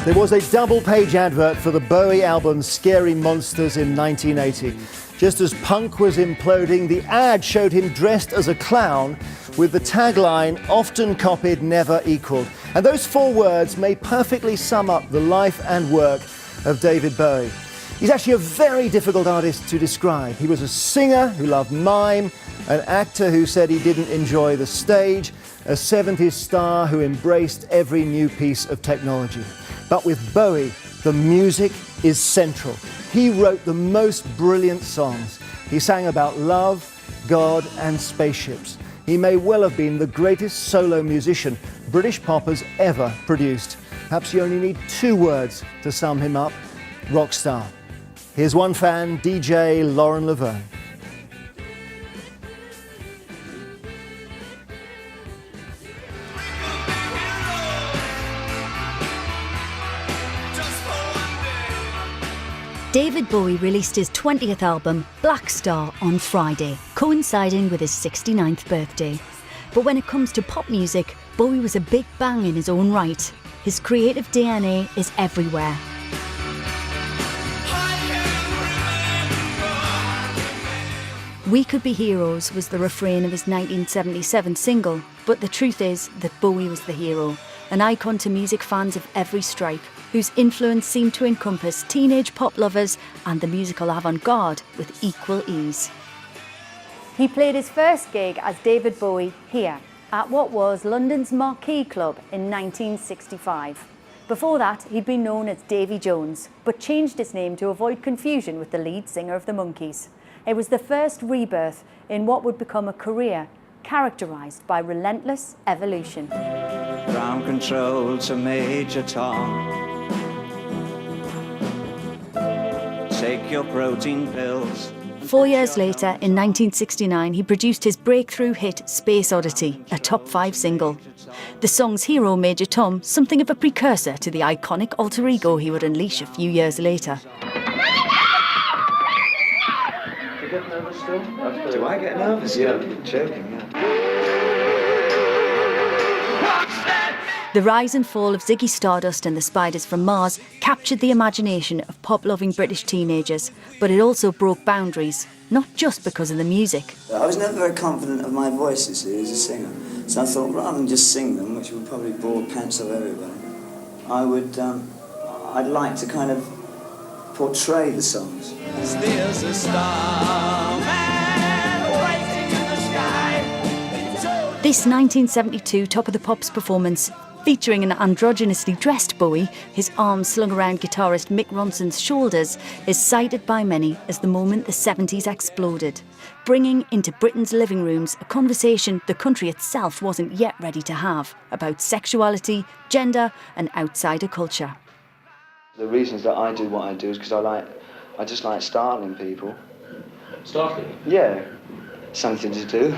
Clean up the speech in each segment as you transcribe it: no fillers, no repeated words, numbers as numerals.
There was a double-page advert for the Bowie album Scary Monsters in 1980. Just as punk was imploding, the ad showed him dressed as a clown with the tagline, "Often copied, never equalled." And those four words may perfectly sum up the life and work of David Bowie. He's actually a very difficult artist to describe. He was a singer who loved mime, an actor who said he didn't enjoy the stage, a 70s star who embraced every new piece of technology. But with Bowie, the music is central. He wrote the most brilliant songs. He sang about love, God, and spaceships. He may well have been the greatest solo musician British pop has ever produced. Perhaps you only need two words to sum him up: rock star. Here's one fan, DJ Lauren Laverne. David Bowie released his 20th album, Black Star, on Friday, coinciding with his 69th birthday. But when it comes to pop music, Bowie was a big bang in his own right. His creative DNA is everywhere. "We Could Be Heroes" was the refrain of his 1977 single, but the truth is that Bowie was the hero, an icon to music fans of every stripe, whose influence seemed to encompass teenage pop lovers and the musical avant-garde with equal ease. He played his first gig as David Bowie here, at what was London's Marquee Club in 1965. Before that, he'd been known as Davy Jones, but changed his name to avoid confusion with the lead singer of the Monkees. It was the first rebirth in what would become a career characterised by relentless evolution. Ground control to Major Tom. Take your protein pills. 4 years later, in 1969, he produced his breakthrough hit Space Oddity, a top 5 single. The song's hero, Major Tom, something of a precursor to the iconic alter ego he would unleash a few years later. Do I get nervous? Yeah. Joking, The rise and fall of Ziggy Stardust and the Spiders from Mars captured the imagination of pop-loving British teenagers, but it also broke boundaries, not just because of the music. I was never very confident of my voice, you see, as a singer. So I thought, rather than just sing them, which would probably bore pants off everybody, I'd like to kind of portray the songs. There's a star man waiting in the sky. This 1972 Top of the Pops performance, featuring an androgynously dressed Bowie, his arms slung around guitarist Mick Ronson's shoulders, is cited by many as the moment the 70s exploded, bringing into Britain's living rooms a conversation the country itself wasn't yet ready to have about sexuality, gender and outsider culture. The reasons that I do what I do is because I just like startling people. Startling? Yeah, something to do.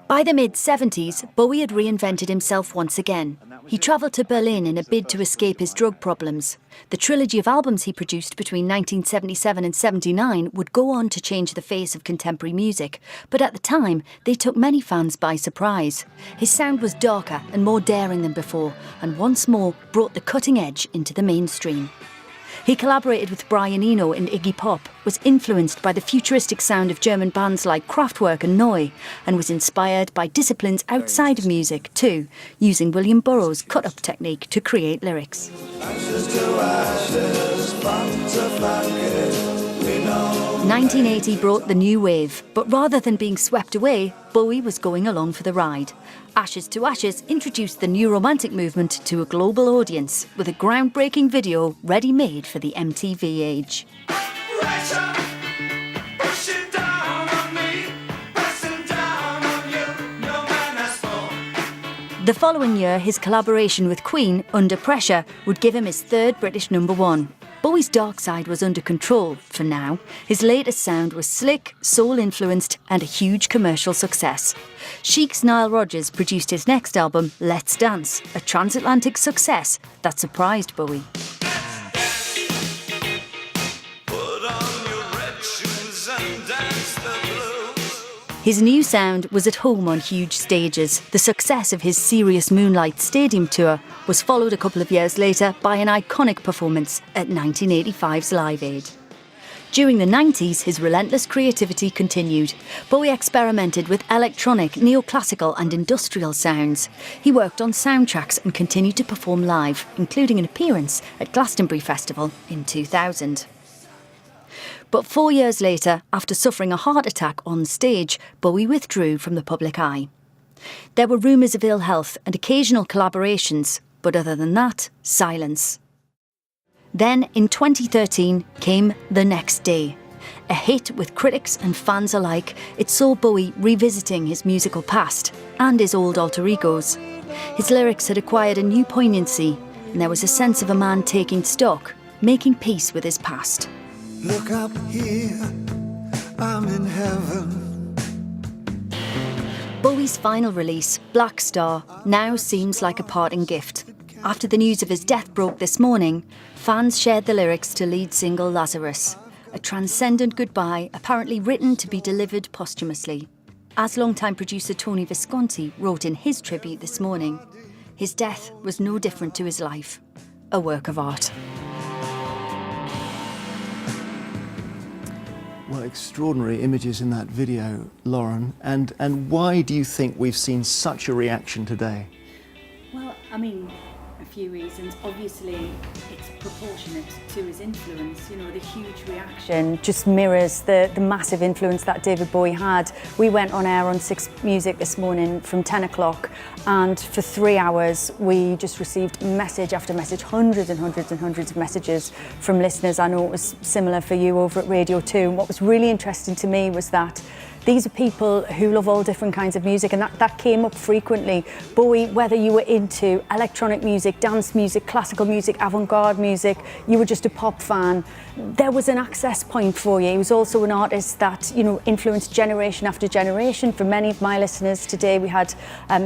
By the mid-70s, Bowie had reinvented himself once again. He travelled to Berlin in a bid to escape his drug problems. The trilogy of albums he produced between 1977 and 79 would go on to change the face of contemporary music, but at the time, they took many fans by surprise. His sound was darker and more daring than before, and once more brought the cutting edge into the mainstream. He collaborated with Brian Eno and Iggy Pop, was influenced by the futuristic sound of German bands like Kraftwerk and Neu, and was inspired by disciplines outside of music too, using William Burroughs' cut-up technique to create lyrics. 1980 brought the new wave, but rather than being swept away, Bowie was going along for the ride. Ashes to Ashes introduced the new romantic movement to a global audience with a groundbreaking video ready-made for the MTV age. The following year, his collaboration with Queen, Under Pressure, would give him his third British #1. Bowie's dark side was under control, for now. His latest sound was slick, soul-influenced and a huge commercial success. Chic's Nile Rodgers produced his next album, Let's Dance, a transatlantic success that surprised Bowie. His new sound was at home on huge stages. The success of his Serious Moonlight Stadium tour was followed a couple of years later by an iconic performance at 1985's Live Aid. During the 90s, his relentless creativity continued. Bowie experimented with electronic, neoclassical and industrial sounds. He worked on soundtracks and continued to perform live, including an appearance at Glastonbury Festival in 2000. But 4 years later, after suffering a heart attack on stage, Bowie withdrew from the public eye. There were rumours of ill health and occasional collaborations, but other than that, silence. Then, in 2013, came The Next Day. A hit with critics and fans alike, it saw Bowie revisiting his musical past and his old alter egos. His lyrics had acquired a new poignancy, and there was a sense of a man taking stock, making peace with his past. Look up here, I'm in heaven. Bowie's final release, Black Star, now seems like a parting gift. After the news of his death broke this morning, fans shared the lyrics to lead single Lazarus, a transcendent goodbye apparently written to be delivered posthumously. As longtime producer Tony Visconti wrote in his tribute this morning, his death was no different to his life, a work of art. Well, extraordinary images in that video, Lauren. And why do you think we've seen such a reaction today? Well, I mean, a few reasons. Obviously, it's proportionate to his influence. You know, the huge reaction just mirrors the massive influence that David Bowie had. We went on air on 6 Music this morning from 10 o'clock, and for 3 hours we just received message after message, hundreds and hundreds and hundreds of messages from listeners. I know it was similar for you over at Radio 2. And what was really interesting to me was that these are people who love all different kinds of music, and that came up frequently. Bowie, whether you were into electronic music, dance music, classical music, avant-garde music, you were just a pop fan, there was an access point for you. He was also an artist that, you know, influenced generation after generation. For many of my listeners today, we had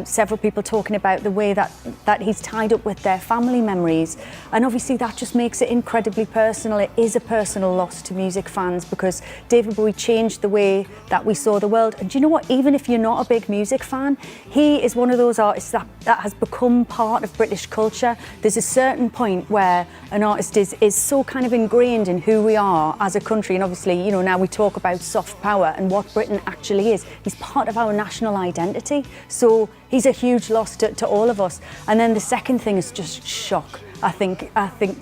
several people talking about the way that he's tied up with their family memories. And obviously that just makes it incredibly personal. It is a personal loss to music fans, because David Bowie changed the way that we saw the world. And do you know what? Even if you're not a big music fan, he is one of those artists that has become part of British culture. There's a certain point where an artist is so kind of ingrained in who we are as a country. And obviously, you know, now we talk about soft power and what Britain actually is. He's part of our national identity. So he's a huge loss to all of us. And then the second thing is just shock. I think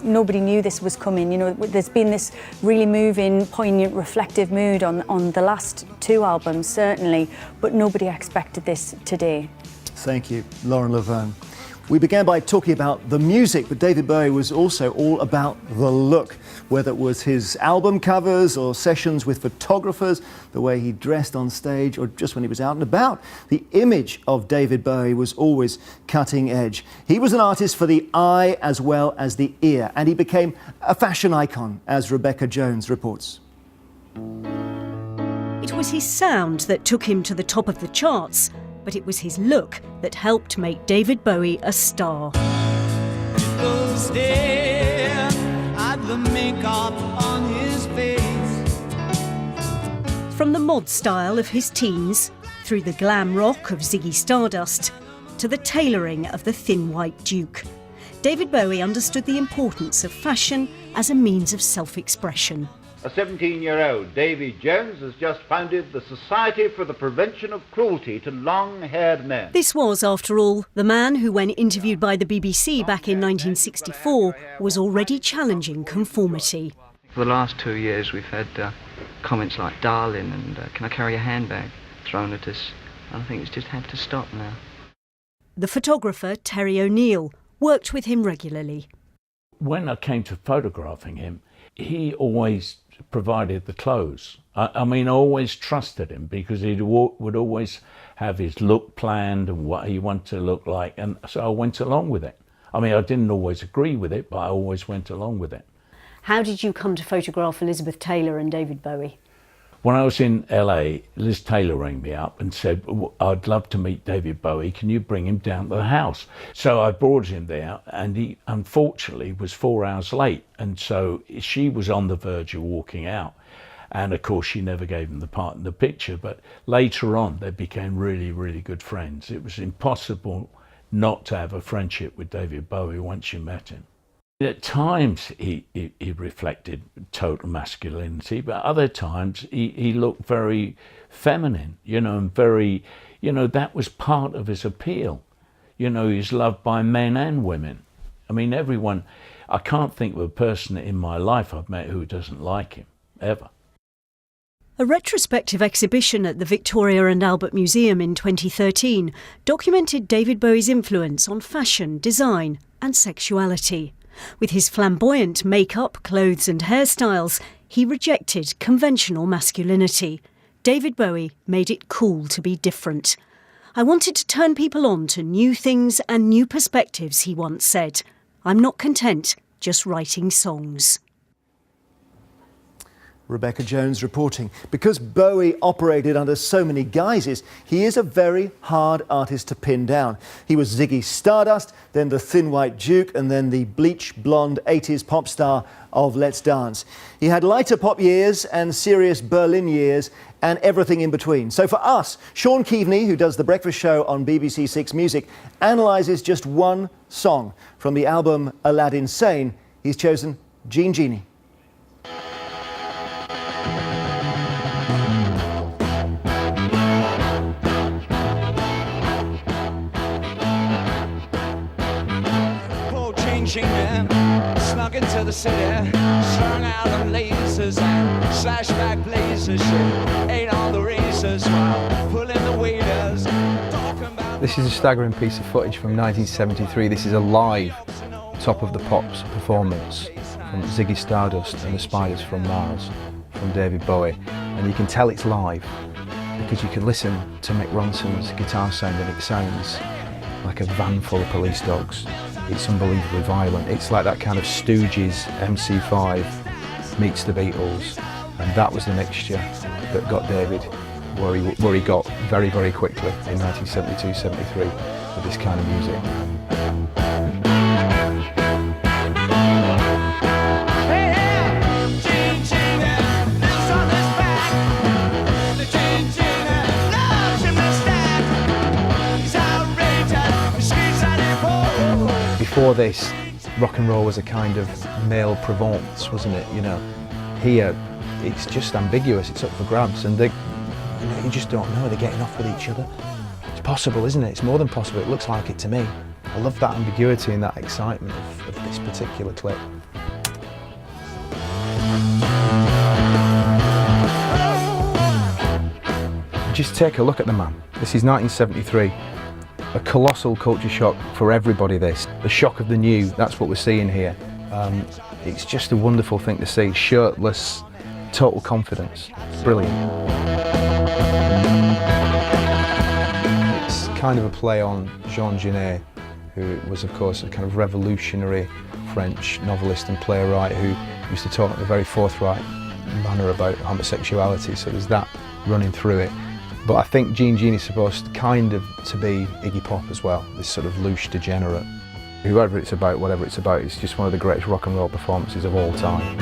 nobody knew this was coming. You know, there's been this really moving, poignant, reflective mood on the last 2 albums, certainly, but nobody expected this today. Thank you, Lauren Laverne. We began by talking about the music, but David Bowie was also all about the look, whether it was his album covers or sessions with photographers, the way he dressed on stage, or just when he was out and about. The image of David Bowie was always cutting edge. He was an artist for the eye as well as the ear, and he became a fashion icon, as Rebecca Jones reports. It was his sound that took him to the top of the charts, but it was his look that helped make David Bowie a star. People stare at the makeup on his face. From the mod style of his teens, through the glam rock of Ziggy Stardust, to the tailoring of the thin white Duke, David Bowie understood the importance of fashion as a means of self-expression. A 17-year-old, Davy Jones, has just founded the Society for the Prevention of Cruelty to Long-Haired Men. This was, after all, the man who, when interviewed by the BBC back in 1964, was already challenging conformity. For the last 2 years we've had comments like darling and can I carry a handbag thrown at us. I think it's just had to stop now. The photographer, Terry O'Neill, worked with him regularly. When I came to photographing him, he always provided the clothes. I mean, I always trusted him because he would always have his look planned and what he wanted to look like, and so I went along with it. I mean, I didn't always agree with it, but I always went along with it. How did you come to photograph Elizabeth Taylor and David Bowie? When I was in LA, Liz Taylor rang me up and said, I'd love to meet David Bowie, can you bring him down to the house? So I brought him there, and he unfortunately was 4 hours late, and so she was on the verge of walking out. And of course, she never gave him the part in the picture, but later on, they became really, really good friends. It was impossible not to have a friendship with David Bowie once you met him. At times, he reflected total masculinity, but other times, he looked very feminine, you know, and very, you know, that was part of his appeal. You know, he's loved by men and women. I mean, everyone, I can't think of a person in my life I've met who doesn't like him, ever. A retrospective exhibition at the Victoria and Albert Museum in 2013 documented David Bowie's influence on fashion, design and sexuality. With his flamboyant makeup, clothes and hairstyles, he rejected conventional masculinity. David Bowie made it cool to be different. "I wanted to turn people on to new things and new perspectives," he once said. "I'm not content just writing songs." Rebecca Jones reporting. Because Bowie operated under so many guises, he is a very hard artist to pin down. He was Ziggy Stardust, then the Thin White Duke, and then the bleach blonde 80s pop star of Let's Dance. He had lighter pop years and serious Berlin years and everything in between. So for us, Sean Keaveney, who does The Breakfast Show on BBC Six Music, analyses just one song from the album Aladdin Sane. He's chosen Jean Genie. Snuck into the city, strung out on lasers and slash back blazers. Shit, ain't all the races while pulling the waiters. This is a staggering piece of footage from 1973. This is a live Top of the Pops performance from Ziggy Stardust and the Spiders from Mars from David Bowie. And you can tell it's live because you can listen to Mick Ronson's guitar sound and it sounds like a van full of police dogs. It's unbelievably violent. It's like that kind of Stooges MC5 meets the Beatles, and that was the mixture that got David where he got very, very quickly in 1972-73 with this kind of music. Before this, rock and roll was a kind of male Provence, wasn't it? You know, here it's just ambiguous. It's up for grabs, and you just don't know. They're getting off with each other. It's possible, isn't it? It's more than possible. It looks like it to me. I love that ambiguity and that excitement of this particular clip. Just take a look at the man. This is 1973. A colossal culture shock for everybody, this. The shock of the new, that's what we're seeing here. It's just a wonderful thing to see. Shirtless, total confidence. Brilliant. It's kind of a play on Jean Genet, who was, of course, a kind of revolutionary French novelist and playwright who used to talk in a very forthright manner about homosexuality, so there's that running through it. But I think Jean Genie's supposed kind of to be Iggy Pop as well, this sort of louche degenerate. Whoever it's about, whatever it's about, it's just one of the greatest rock and roll performances of all time.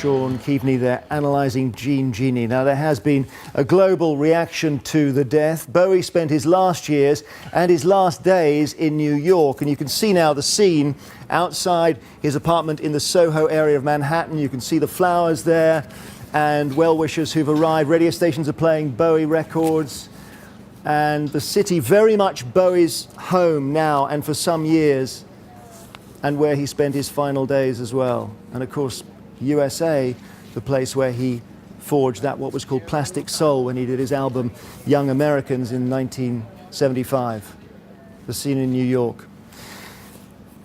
Sean Keaveney there analysing Jean Genie. Now, there has been a global reaction to the death. Bowie spent his last years and his last days in New York, and you can see now the scene outside his apartment in the Soho area of Manhattan. You can see the flowers there and well-wishers who've arrived. Radio stations are playing Bowie records, and the city very much Bowie's home now and for some years, and where he spent his final days as well. And of course, USA, the place where he forged that what was called Plastic Soul when he did his album Young Americans in 1975, the scene in New York.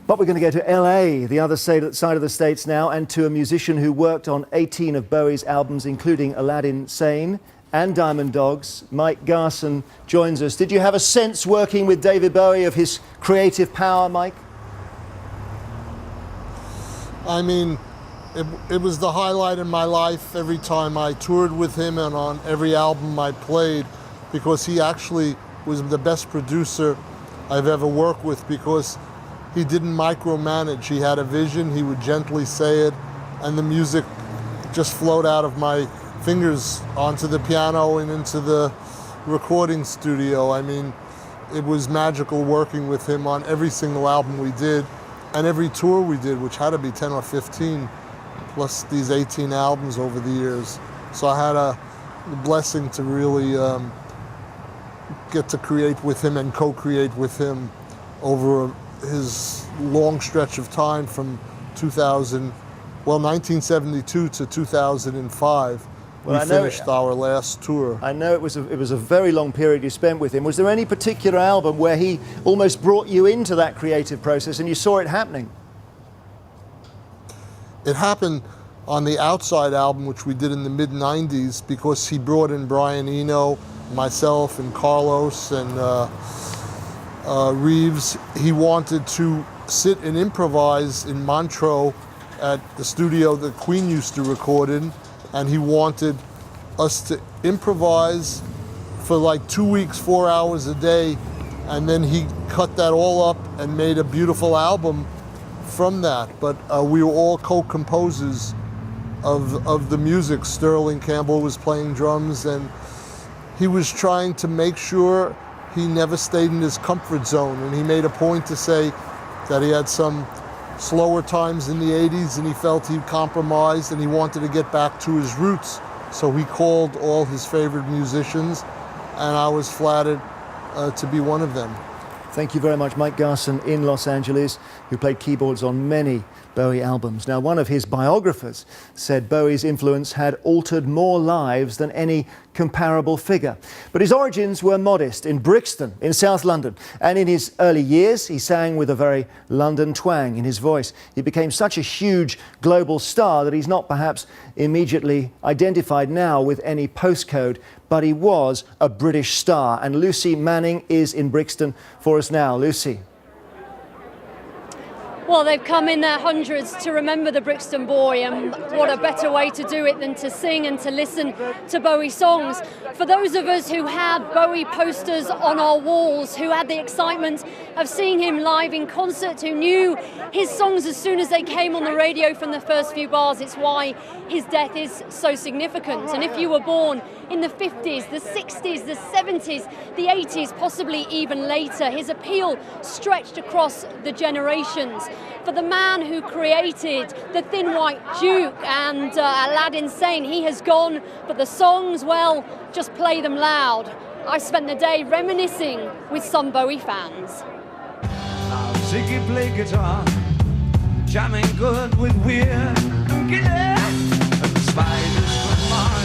But we're going to go to LA, the other side of the States now, and to a musician who worked on 18 of Bowie's albums, including Aladdin Sane and Diamond Dogs. Mike Garson joins us. Did you have a sense working with David Bowie of his creative power, Mike? I mean, It was the highlight in my life every time I toured with him and on every album I played, because he actually was the best producer I've ever worked with, because he didn't micromanage. He had a vision, he would gently say it, and the music just flowed out of my fingers onto the piano and into the recording studio. I mean, it was magical working with him on every single album we did and every tour we did, which had to be 10 or 15, plus these 18 albums over the years. So I had a blessing to really get to create with him and co-create with him over his long stretch of time from 1972 to 2005. We finished our last tour. I know it was a very long period you spent with him. Was there any particular album where he almost brought you into that creative process and you saw it happening? It happened on the Outside album, which we did in the mid-90s, because he brought in Brian Eno, myself, and Carlos, and Reeves. He wanted to sit and improvise in Montreux at the studio that Queen used to record in, and he wanted us to improvise for like 2 weeks, 4 hours a day, and then he cut that all up and made a beautiful album from that. But we were all co-composers of the music. Sterling Campbell was playing drums, and he was trying to make sure he never stayed in his comfort zone, and he made a point to say that he had some slower times in the 80s and he felt he compromised and he wanted to get back to his roots. So he called all his favorite musicians, and I was flattered to be one of them. Thank you very much, Mike Garson in Los Angeles, who played keyboards on many Bowie albums. Now, one of his biographers said Bowie's influence had altered more lives than any comparable figure. But his origins were modest in Brixton, in South London. And in his early years, he sang with a very London twang in his voice. He became such a huge global star that he's not perhaps immediately identified now with any postcode, but he was a British star. And Lucy Manning is in Brixton for us now. Lucy. Well, they've come in their hundreds to remember the Brixton boy, and what a better way to do it than to sing and to listen to Bowie songs. For those of us who had Bowie posters on our walls, who had the excitement of seeing him live in concert, who knew his songs as soon as they came on the radio from the first few bars, it's why his death is so significant. And if you were born in the 50s, the 60s, the 70s, the 80s, possibly even later, his appeal stretched across the generations. For the man who created the Thin White Duke and Aladdin Sane, he has gone, but the songs, well, just play them loud. I spent the day reminiscing with some Bowie fans. Ziggy play guitar, jamming good with weird and spiders from Mars.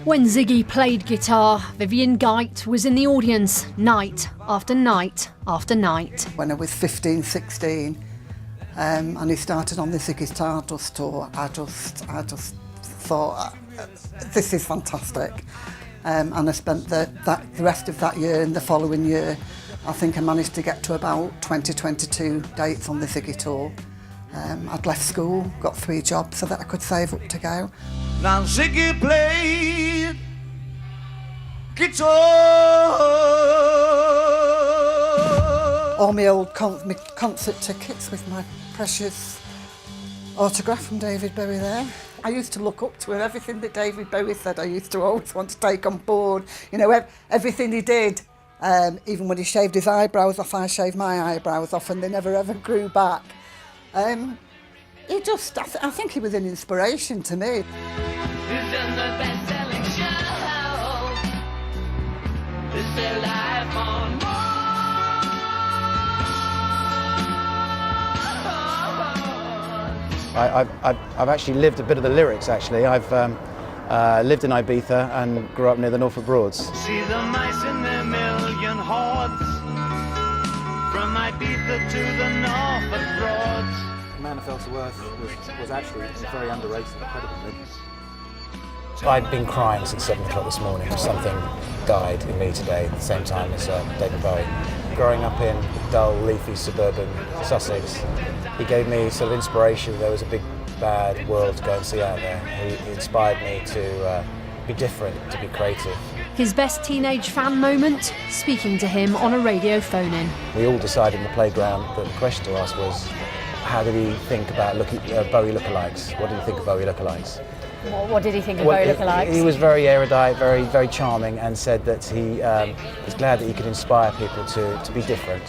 When Ziggy played guitar, Vivian Geit was in the audience night after night after night. When I was 15, 16, and he started on the Ziggy Stardust tour, I just thought, this is fantastic. And I spent the rest of that year and the following year, I think I managed to get to about 20, 22 dates on the Ziggy tour. I'd left school, got 3 jobs so that I could save up to go. Now Ziggy played guitar. All my old concert tickets with my precious autograph from David Bowie there. I used to look up to him. Everything that David Bowie said, I used to always want to take on board. You know, everything he did. Even when he shaved his eyebrows off, I shaved my eyebrows off, and they never ever grew back. I think he was an inspiration to me. I've actually lived a bit of the lyrics, actually. I've lived in Ibiza and grew up near the Norfolk Broads. See the mice in their million hordes, from Ibiza to the Norfolk Broads. Man of Fell to Earth was actually very underrated, incredibly. I'd been crying since 7 o'clock this morning. Something died in me today at the same time as David Bowie. Growing up in dull, leafy, suburban Sussex, he gave me sort of inspiration. There was a big bad world to go and see out there. He inspired me to be different, to be creative. His best teenage fan moment? Speaking to him on a radio phone-in. We all decided in the playground that the question to ask was, how did he think about Bowie lookalikes? What did he think of Bowie lookalikes? What did he think of Bowie lookalikes? He was very erudite, very, very charming, and said that he was glad that he could inspire people to be different.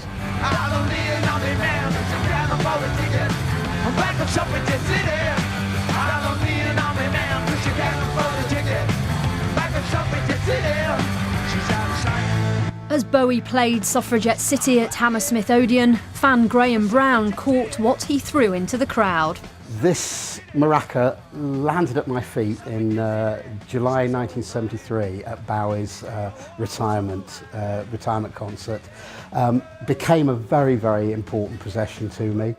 As Bowie played Suffragette City at Hammersmith Odeon, fan Graham Brown caught what he threw into the crowd. This maraca landed at my feet in July 1973 at Bowie's retirement concert. Became a very, very important possession to me.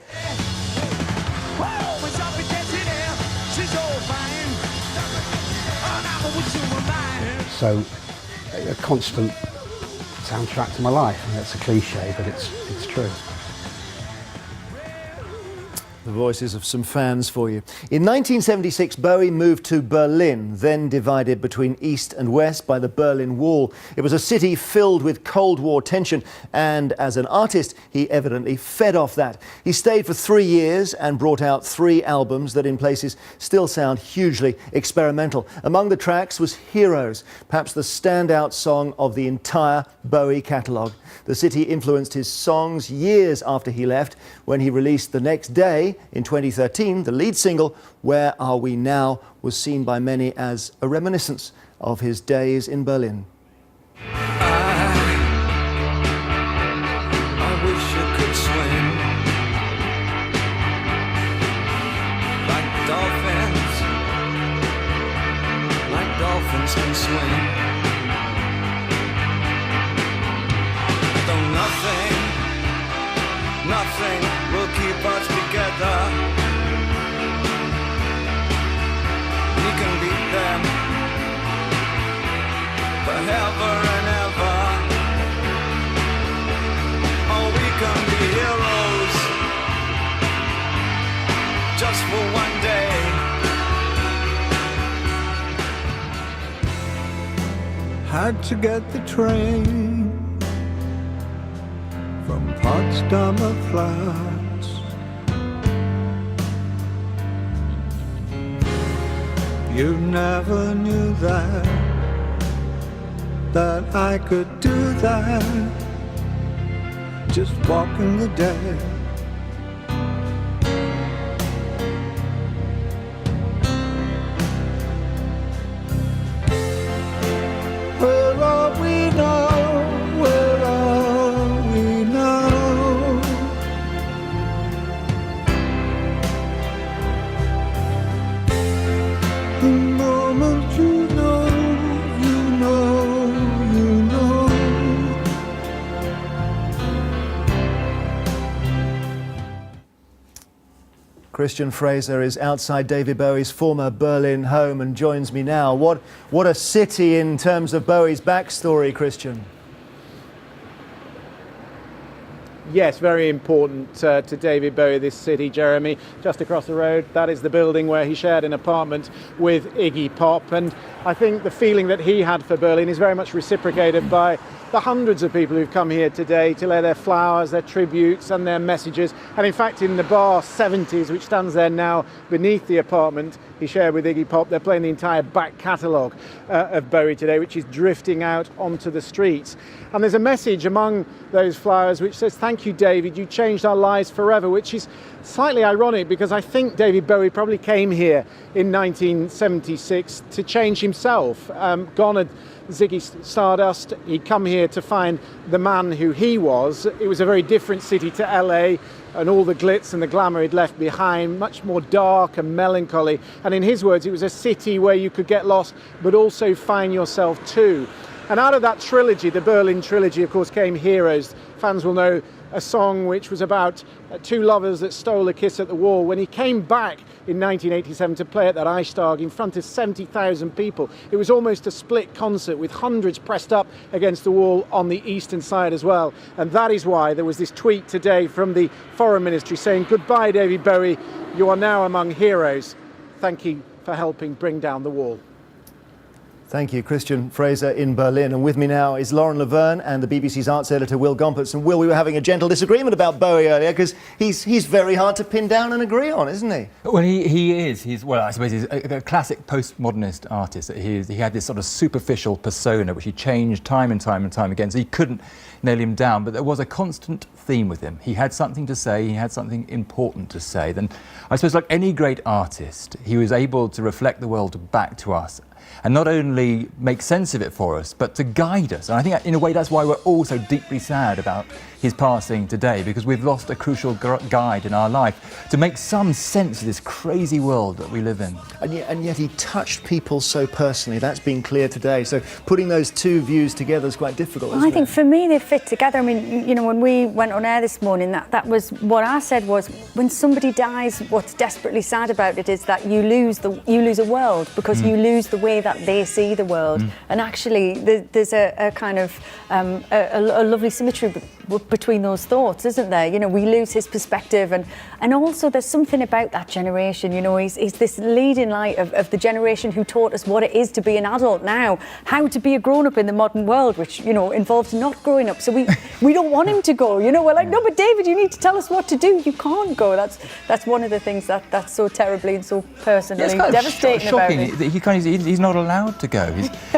So, a constant soundtrack to my life, and that's a cliche, but it's true. The voices of some fans for you. In 1976, Bowie moved to Berlin, then divided between East and West by the Berlin Wall. It was a city filled with Cold War tension, and as an artist, he evidently fed off that. He stayed for 3 years and brought out 3 albums that in places still sound hugely experimental. Among the tracks was Heroes, perhaps the standout song of the entire Bowie catalogue. The city influenced his songs years after he left, when he released the next day, in 2013, the lead single, Where Are We Now, was seen by many as a reminiscence of his days in Berlin. I wish I could swim like dolphins can swim. Though nothing will keep us together. We can beat them forever and ever. Oh, we can be heroes just for one day. Had to get the train from Potsdamer Platz. You never knew that I could do that, just walking the dead. Where are we now? Where are we now? The moment you know, you know, you know. Christian Fraser is outside David Bowie's former Berlin home and joins me now. What a city in terms of Bowie's backstory, Christian. Yes, very important to David Bowie, this city, Jeremy. Just across the road, that is the building where he shared an apartment with Iggy Pop. And I think the feeling that he had for Berlin is very much reciprocated by the hundreds of people who've come here today to lay their flowers, their tributes and their messages. And in fact, in the bar 70s, which stands there now beneath the apartment he shared with Iggy Pop, they're playing the entire back catalogue of Bowie today, which is drifting out onto the streets. And there's a message among those flowers which says, "Thank you, David, you changed our lives forever," which is slightly ironic because I think David Bowie probably came here in 1976 to change himself. Gone at Ziggy Stardust, he'd come here to find the man who he was. It was a very different city to LA, and all the glitz and the glamour he'd left behind, much more dark and melancholy. And in his words, it was a city where you could get lost, but also find yourself too. And out of that trilogy, the Berlin trilogy, of course, came Heroes. Fans will know a song which was about 2 lovers that stole a kiss at the wall. When he came back in 1987 to play at that Eichstag in front of 70,000 people. It was almost a split concert with hundreds pressed up against the wall on the eastern side as well. And that is why there was this tweet today from the Foreign Ministry saying, "Goodbye, David Bowie, you are now among heroes. Thank you for helping bring down the wall." Thank you, Christian Fraser in Berlin. And with me now is Lauren Laverne and the BBC's arts editor, Will Gompertz. And Will, we were having a gentle disagreement about Bowie earlier because he's very hard to pin down and agree on, isn't he? Well, he is. I suppose he's a classic postmodernist artist. He had this sort of superficial persona which he changed time and time again, so you couldn't nail him down. But there was a constant theme with him. He had something to say, he had something important to say. Then I suppose like any great artist, he was able to reflect the world back to us and not only make sense of it for us, but to guide us. And I think in a way that's why we're all so deeply sad about his passing today, because we've lost a crucial guide in our life to make some sense of this crazy world that we live in. And yet he touched people so personally. That's been clear today. So putting those two views together is quite difficult, isn't I think it? for me they fit together. I mean, you know, when we went on air this morning, that was what I said was, when somebody dies, what's desperately sad about it is that you lose a world, because you lose the way that they see the world. And actually there's a kind of a lovely symmetry between those thoughts, isn't there? You know, we lose his perspective, and also there's something about that generation. You know, he's this leading light of the generation who taught us what it is to be an adult now, how to be a grown-up in the modern world, which, you know, involves not growing up. So we don't want him to go. You know, we're like, no, but David, you need to tell us what to do. You can't go. That's one of the things that's so terribly and so personally devastating about it. He's not allowed to go.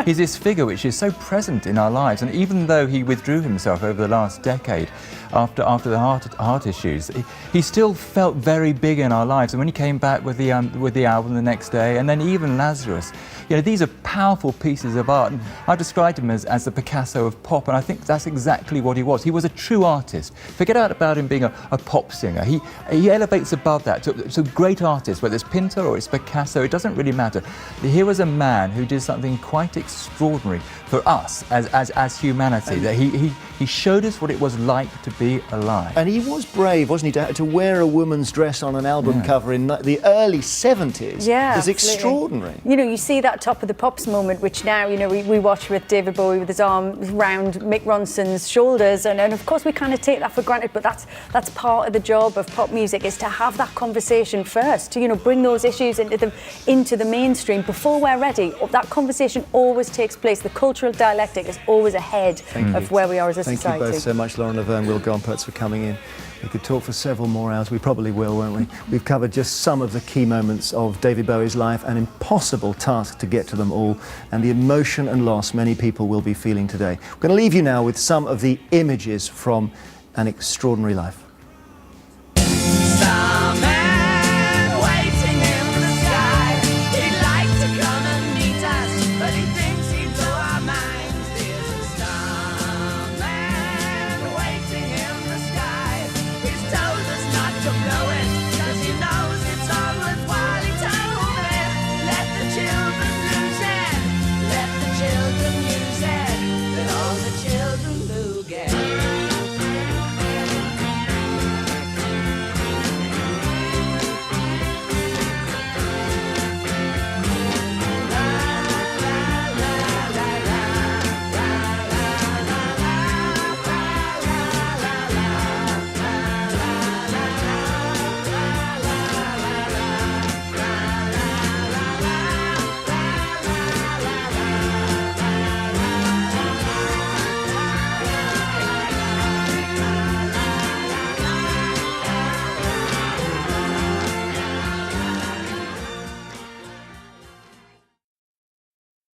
He's this figure which is so present in our lives, and even though he withdrew himself over the last decade after the heart issues, he still felt very big in our lives. And when he came back with the album the next day, and then even Lazarus, you know, these are powerful pieces of art. And I described him as the Picasso of pop, and I think that's exactly what he was. He was a true artist. Forget about him being a pop singer. He elevates above that. So great artists, whether it's Pinter or it's Picasso, it doesn't really matter. Here was a man who did something quite extraordinary for us as humanity. That he showed us what it was like to be alive. And he was brave, wasn't he, to wear a woman's dress on an album cover in the early 70s. Yeah, was extraordinary. You know, you see that Top of the Pops moment, which now, you know, we watch with David Bowie with his arm round Mick Ronson's shoulders, and of course we kind of take that for granted, but that's part of the job of pop music, is to have that conversation first, to, you know, bring those issues into the mainstream before we're ready. That conversation always takes place. The cultural dialectic is always ahead of where we are as a society. Thank you both so much, Lauren Laverne, Will Gompertz, for coming in. We could talk for several more hours. We probably will, won't we? We've covered just some of the key moments of David Bowie's life, an impossible task to get to them all, and the emotion and loss many people will be feeling today. We're going to leave you now with some of the images from An Extraordinary Life.